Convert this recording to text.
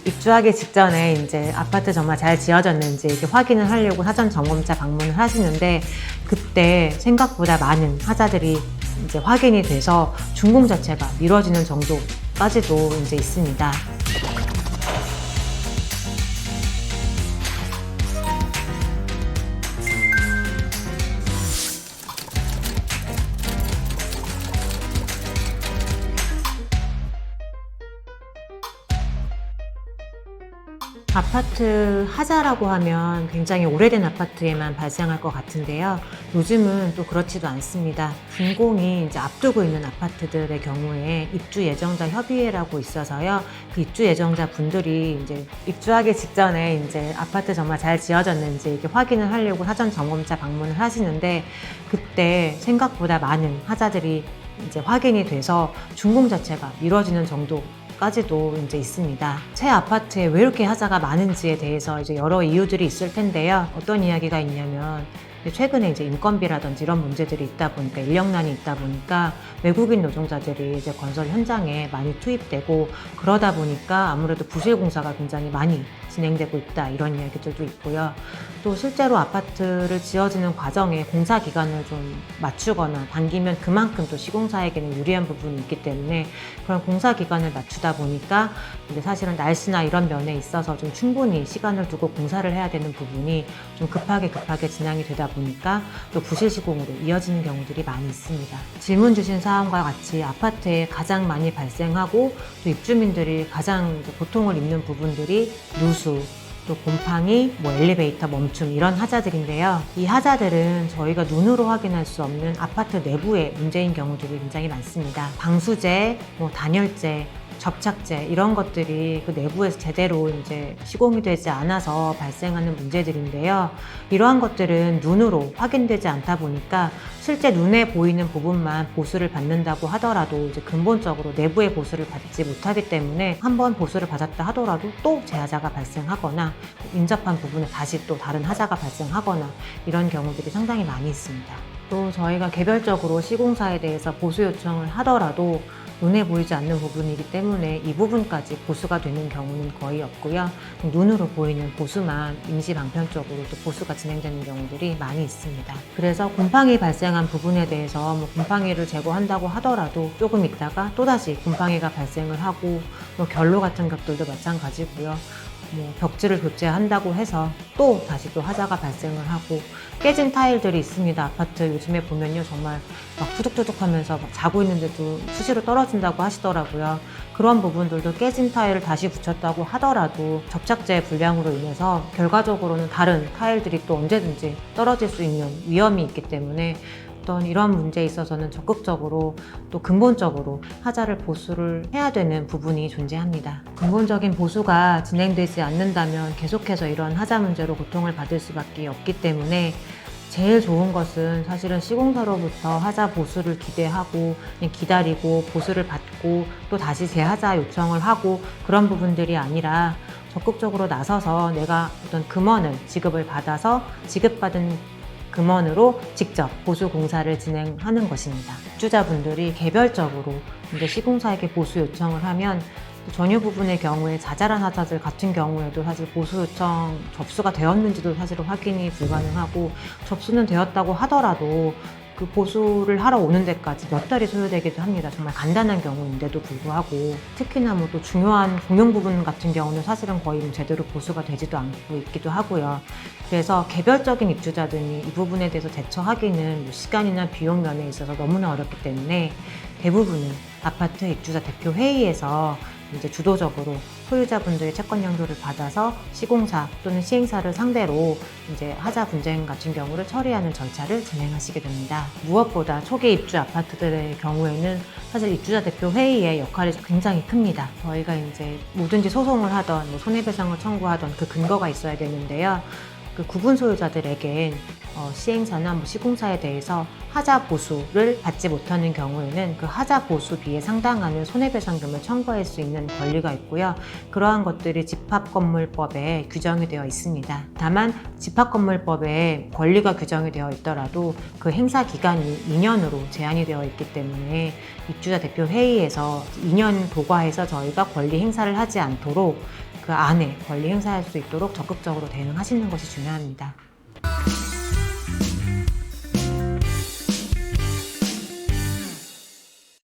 입주하기 직전에 이제 아파트 정말 잘 지어졌는지 이렇게 확인을 하려고 사전 점검차 방문을 하시는데, 그때 생각보다 많은 하자들이 이제 확인이 돼서 준공 자체가 미뤄지는 정도까지도 이제 있습니다. 아파트 하자라고 하면 굉장히 오래된 아파트에만 발생할 것 같은데요. 요즘은 또 그렇지도 않습니다. 준공이 이제 앞두고 있는 아파트들의 경우에 입주 예정자 협의회라고 있어서요. 그 입주 예정자 분들이 이제 입주하기 직전에 이제 아파트 정말 잘 지어졌는지 이렇게 확인을 하려고 사전 점검차 방문을 하시는데, 그때 생각보다 많은 하자들이 이제 확인이 돼서 준공 자체가 미뤄지는 정도까지도 이제 있습니다. 새 아파트에 왜 이렇게 하자가 많은지에 대해서 이제 여러 이유들이 있을 텐데요. 어떤 이야기가 있냐면, 최근에 이제 인건비라든지 이런 문제들이 있다 보니까, 인력난이 있다 보니까 외국인 노동자들이 이제 건설 현장에 많이 투입되고, 그러다 보니까 아무래도 부실 공사가 굉장히 많이 진행되고 있다, 이런 이야기들도 있고요. 또 실제로 아파트를 지어지는 과정에 공사 기간을 좀 맞추거나 당기면 그만큼 또 시공사에게는 유리한 부분이 있기 때문에, 그런 공사 기간을 맞추다 보니까 근데 사실은 날씨나 이런 면에 있어서 좀 충분히 시간을 두고 공사를 해야 되는 부분이 좀 급하게 진행이 되다 보니까 또 부실 시공으로 이어지는 경우들이 많이 있습니다. 질문 주신 사항과 같이 아파트에 가장 많이 발생하고 또 입주민들이 가장 고통을 입는 부분들이 누수, 또 곰팡이, 엘리베이터 멈춤, 이런 하자들인데요. 이 하자들은 저희가 눈으로 확인할 수 없는 아파트 내부의 문제인 경우들이 굉장히 많습니다. 방수제, 단열재, 접착제, 이런 것들이 그 내부에서 제대로 이제 시공이 되지 않아서 발생하는 문제들인데요. 이러한 것들은 눈으로 확인되지 않다 보니까 실제 눈에 보이는 부분만 보수를 받는다고 하더라도 이제 근본적으로 내부의 보수를 받지 못하기 때문에, 한번 보수를 받았다 하더라도 또 재하자가 발생하거나 인접한 부분에 다시 또 다른 하자가 발생하거나, 이런 경우들이 상당히 많이 있습니다. 또 저희가 개별적으로 시공사에 대해서 보수 요청을 하더라도 눈에 보이지 않는 부분이기 때문에 이 부분까지 보수가 되는 경우는 거의 없고요. 눈으로 보이는 보수만 임시 방편적으로 또 보수가 진행되는 경우들이 많이 있습니다. 그래서 곰팡이 발생한 부분에 대해서 곰팡이를 제거한다고 하더라도 조금 있다가 또다시 곰팡이가 발생을 하고, 결로 같은 것들도 마찬가지고요. 벽지를 교체한다고 해서 또 다시 또 하자가 발생을 하고, 깨진 타일들이 있습니다. 아파트 요즘에 보면요, 정말 막 투둑투둑 하면서 막 자고 있는데도 수시로 떨어진다고 하시더라고요. 그런 부분들도 깨진 타일을 다시 붙였다고 하더라도 접착제 불량으로 인해서 결과적으로는 다른 타일들이 또 언제든지 떨어질 수 있는 위험이 있기 때문에, 이런 문제에 있어서는 적극적으로 또 근본적으로 하자를 보수를 해야 되는 부분이 존재합니다. 근본적인 보수가 진행되지 않는다면 계속해서 이런 하자 문제로 고통을 받을 수밖에 없기 때문에, 제일 좋은 것은 사실은 시공사로부터 하자 보수를 기대하고 그냥 기다리고 보수를 받고 또 다시 재하자 요청을 하고, 그런 부분들이 아니라 적극적으로 나서서 내가 어떤 금원을 지급을 받아서 지급받은 금원으로 직접 보수 공사를 진행하는 것입니다. 입주자분들이 개별적으로 이제 시공사에게 보수 요청을 하면, 전유 부분의 경우에 자잘한 하자들 같은 경우에도 사실 보수 요청 접수가 되었는지도 사실은 확인이 불가능하고, 접수는 되었다고 하더라도 그 보수를 하러 오는 데까지 몇 달이 소요되기도 합니다. 정말 간단한 경우인데도 불구하고, 특히나 또 중요한 공용 부분 같은 경우는 사실은 거의 제대로 보수가 되지도 않고 있기도 하고요. 그래서 개별적인 입주자들이 이 부분에 대해서 대처하기는 시간이나 비용 면에 있어서 너무나 어렵기 때문에, 대부분은 아파트 입주자 대표 회의에서 이제 주도적으로 소유자분들의 채권 양도를 받아서 시공사 또는 시행사를 상대로 이제 하자 분쟁 같은 경우를 처리하는 절차를 진행하시게 됩니다. 무엇보다 초기 입주 아파트들의 경우에는 사실 입주자 대표 회의의 역할이 굉장히 큽니다. 저희가 이제 뭐든지 소송을 하던 손해배상을 청구하던 그 근거가 있어야 되는데요. 그 구분 소유자들에겐 시행사나 시공사에 대해서 하자 보수를 받지 못하는 경우에는 그 하자 보수비에 상당하는 손해배상금을 청구할 수 있는 권리가 있고요. 그러한 것들이 집합건물법에 규정이 되어 있습니다. 다만 집합건물법에 권리가 규정이 되어 있더라도 그 행사 기간이 2년으로 제한이 되어 있기 때문에, 입주자 대표 회의에서 2년 도과해서 저희가 권리 행사를 하지 않도록 그 안에 권리 행사할 수 있도록 적극적으로 대응하시는 것이 중요합니다.